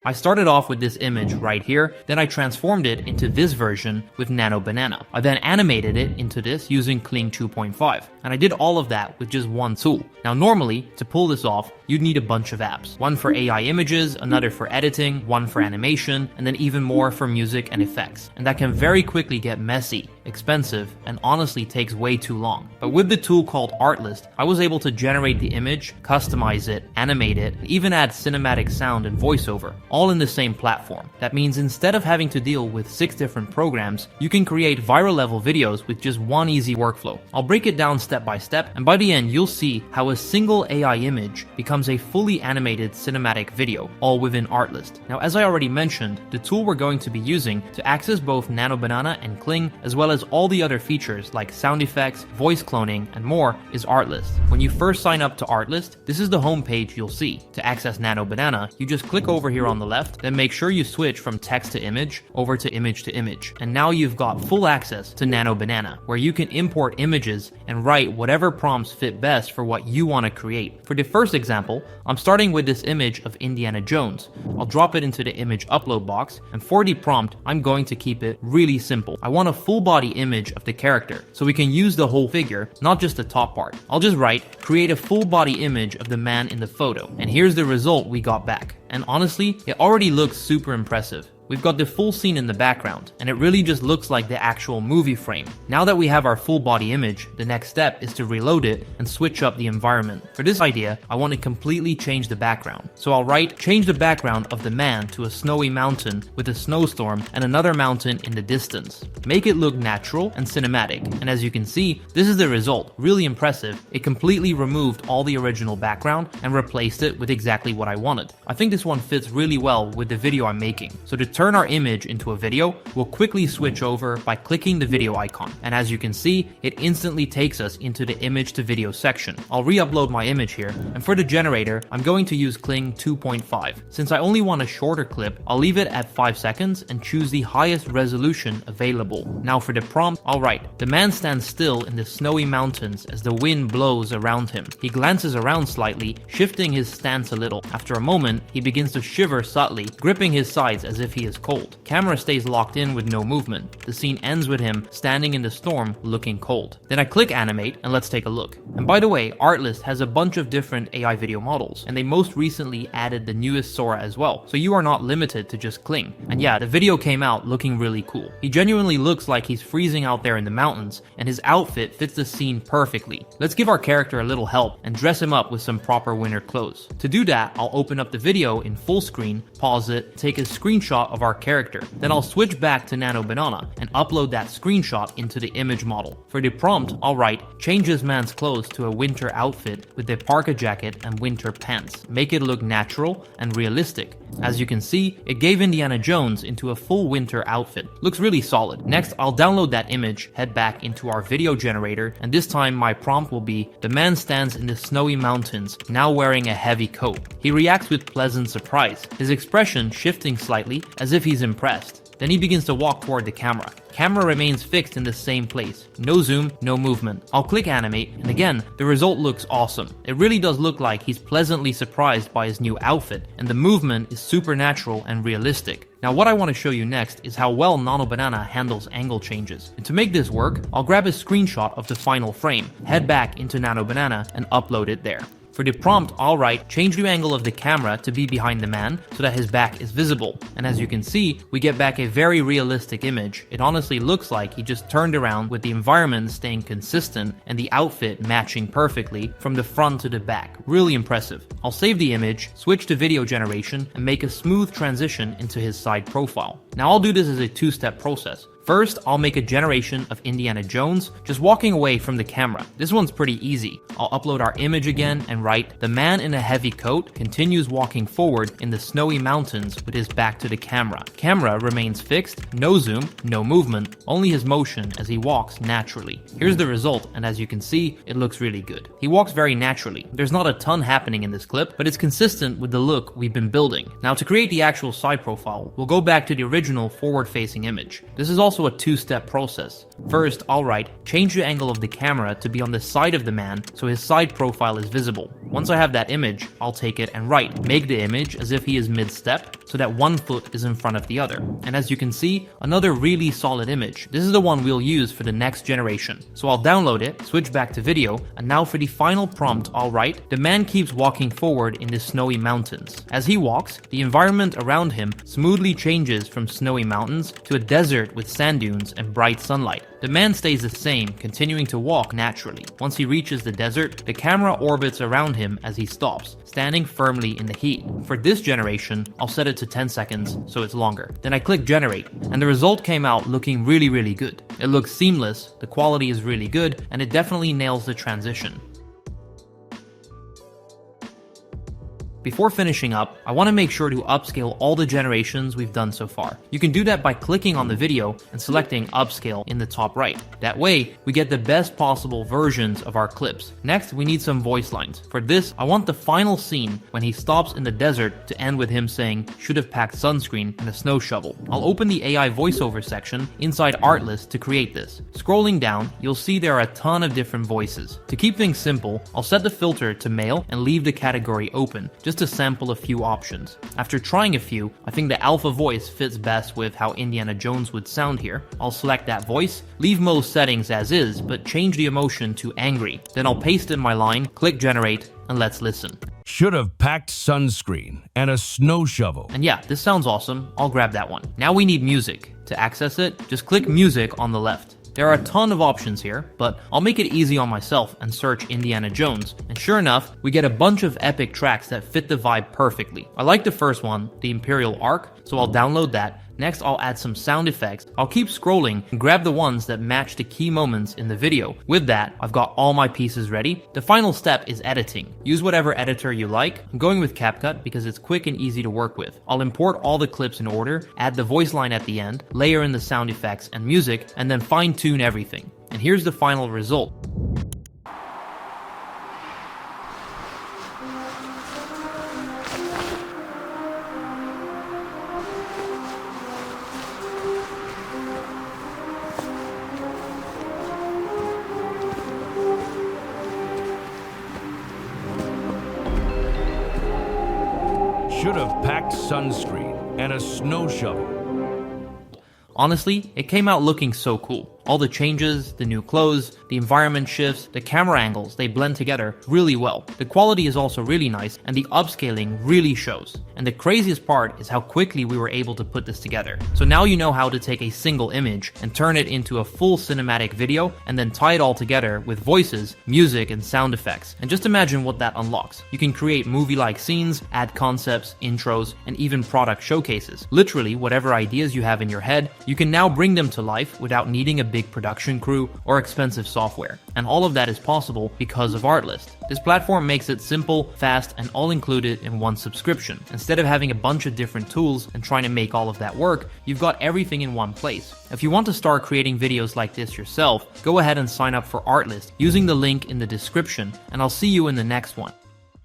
I started off with this image right here, then I transformed it into this version with Nano Banana. I then animated it into this using Kling 2.5, and I did all of that with just one tool. Now normally, to pull this off, you'd need a bunch of apps. One for AI images, another for editing, one for animation, and then even more for music and effects. And that can very quickly get messy, expensive, and honestly takes way too long. But with the tool called Artlist, I was able to generate the image, customize it, animate it, and even add cinematic sound and voiceover, all in the same platform. That means instead of having to deal with 6 different programs, you can create viral level videos with just one easy workflow. I'll break it down step by step, and by the end you'll see how a single AI image becomes a fully animated cinematic video, all within Artlist. Now as I already mentioned, the tool we're going to be using to access both Nano Banana and Kling, as well as all the other features like sound effects, voice cloning, and more, is Artlist. When you first sign up to Artlist, this is the home page you'll see. To access Nano Banana, you just click over here on the left, then make sure you switch from text to image over to image, and now you've got full access to Nano Banana, where you can import images and write whatever prompts fit best for what you want to create. For the first example, I'm starting with this image of Indiana Jones. I'll drop it into the image upload box, and for the prompt, I'm going to keep it really simple. I want a full body image of the character, so we can use the whole figure, not just the top part. I'll just write, create a full body image of the man in the photo, and here's the result we got back. And honestly, it already looks super impressive. We've got the full scene in the background, and it really just looks like the actual movie frame. Now that we have our full body image, the next step is to reload it and switch up the environment. For this idea, I want to completely change the background. So I'll write, change the background of the man to a snowy mountain with a snowstorm and another mountain in the distance. Make it look natural and cinematic, and as you can see, this is the result. Really impressive. It completely removed all the original background and replaced it with exactly what I wanted. I think this one fits really well with the video I'm making. So to turn our image into a video, we'll quickly switch over by clicking the video icon. And as you can see, it instantly takes us into the image to video section. I'll re-upload my image here, and for the generator, I'm going to use Kling 2.5. Since I only want a shorter clip, I'll leave it at 5 seconds and choose the highest resolution available. Now for the prompt, I'll write, the man stands still in the snowy mountains as the wind blows around him. He glances around slightly, shifting his stance a little. After a moment, he begins to shiver subtly, gripping his sides as if he is cold. Camera stays locked in with no movement. The scene ends with him standing in the storm looking cold. Then I click animate and let's take a look. And by the way, Artlist has a bunch of different AI video models, and they most recently added the newest Sora as well, so you are not limited to just Kling. And yeah, the video came out looking really cool. He genuinely looks like he's freezing out there in the mountains, and his outfit fits the scene perfectly. Let's give our character a little help and dress him up with some proper winter clothes. To do that, I'll open up the video in full screen, pause it, take a screenshot of our character. Then I'll switch back to Nano Banana and upload that screenshot into the image model. For the prompt, I'll write, change this man's clothes to a winter outfit with a parka jacket and winter pants. Make it look natural and realistic. As you can see, it gave Indiana Jones into a full winter outfit. Looks really solid. Next, I'll download that image, head back into our video generator, and this time my prompt will be, the man stands in the snowy mountains, now wearing a heavy coat. He reacts with pleasant surprise, his expression shifting slightly as if he's impressed. Then he begins to walk toward the camera. Camera remains fixed in the same place. No zoom, no movement. I'll click animate, and again, the result looks awesome. It really does look like he's pleasantly surprised by his new outfit, and the movement is supernatural and realistic. Now what I want to show you next is how well Nano Banana handles angle changes. And to make this work, I'll grab a screenshot of the final frame, head back into Nano Banana, and upload it there. For the prompt, I'll write, change the angle of the camera to be behind the man so that his back is visible. And as you can see, we get back a very realistic image. It honestly looks like he just turned around with the environment staying consistent and the outfit matching perfectly from the front to the back. Really impressive. I'll save the image, switch to video generation, and make a smooth transition into his side profile. Now I'll do this as a 2-step process. First, I'll make a generation of Indiana Jones just walking away from the camera. This one's pretty easy. I'll upload our image again and write, the man in a heavy coat continues walking forward in the snowy mountains with his back to the camera. Camera remains fixed, no zoom, no movement, only his motion as he walks naturally. Here's the result, and as you can see, it looks really good. He walks very naturally. There's not a ton happening in this clip, but it's consistent with the look we've been building. Now to create the actual side profile, we'll go back to the original forward-facing image. This is also a 2-step process. First, I'll write, change the angle of the camera to be on the side of the man so his side profile is visible. Once I have that image, I'll take it and make the image as if he is mid-step, so that one foot is in front of the other. And as you can see, another really solid image. This is the one we'll use for the next generation. So I'll download it, switch back to video, and now for the final prompt I'll write, the man keeps walking forward in the snowy mountains. As he walks, the environment around him smoothly changes from snowy mountains to a desert with sand dunes and bright sunlight. The man stays the same, continuing to walk naturally. Once he reaches the desert, the camera orbits around him as he stops, standing firmly in the heat. For this generation, I'll set it to 10 seconds so it's longer. Then I click generate, and the result came out looking really good. It looks seamless, the quality is really good, and it definitely nails the transition. Before finishing up, I want to make sure to upscale all the generations we've done so far. You can do that by clicking on the video and selecting upscale in the top right. That way, we get the best possible versions of our clips. Next, we need some voice lines. For this, I want the final scene when he stops in the desert to end with him saying, "Should have packed sunscreen and a snow shovel." I'll open the AI voiceover section inside Artlist to create this. Scrolling down, you'll see there are a ton of different voices. To keep things simple, I'll set the filter to male and leave the category open, just to sample a few options. After trying a few, I think the alpha voice fits best with how Indiana Jones would sound here. I'll select that voice, leave most settings as is, but change the emotion to angry. Then I'll paste in my line, click generate, and let's listen. Should have packed sunscreen and a snow shovel. And yeah, this sounds awesome. I'll grab that one. Now we need music. To access it, just click music on the left. There are a ton of options here, but I'll make it easy on myself and search Indiana Jones, and sure enough, we get a bunch of epic tracks that fit the vibe perfectly. I like the first one, the Imperial Arc, so I'll download that. Next, I'll add some sound effects. I'll keep scrolling and grab the ones that match the key moments in the video. With that, I've got all my pieces ready. The final step is editing. Use whatever editor you like. I'm going with CapCut because it's quick and easy to work with. I'll import all the clips in order, add the voice line at the end, layer in the sound effects and music, and then fine-tune everything. And here's the final result. Should have packed sunscreen and a snow shovel. Honestly, it came out looking so cool. All the changes, the new clothes, the environment shifts, the camera angles, they blend together really well. The quality is also really nice, and the upscaling really shows. And the craziest part is how quickly we were able to put this together. So now you know how to take a single image and turn it into a full cinematic video, and then tie it all together with voices, music, and sound effects. And just imagine what that unlocks. You can create movie-like scenes, add concepts, intros, and even product showcases. Literally, whatever ideas you have in your head, you can now bring them to life without needing a big production crew or expensive software. And all of that is possible because of Artlist. This platform makes it simple, fast, and all included in one subscription. Instead of having a bunch of different tools and trying to make all of that work, you've got everything in one place. If you want to start creating videos like this yourself, go ahead and sign up for Artlist using the link in the description, and I'll see you in the next one.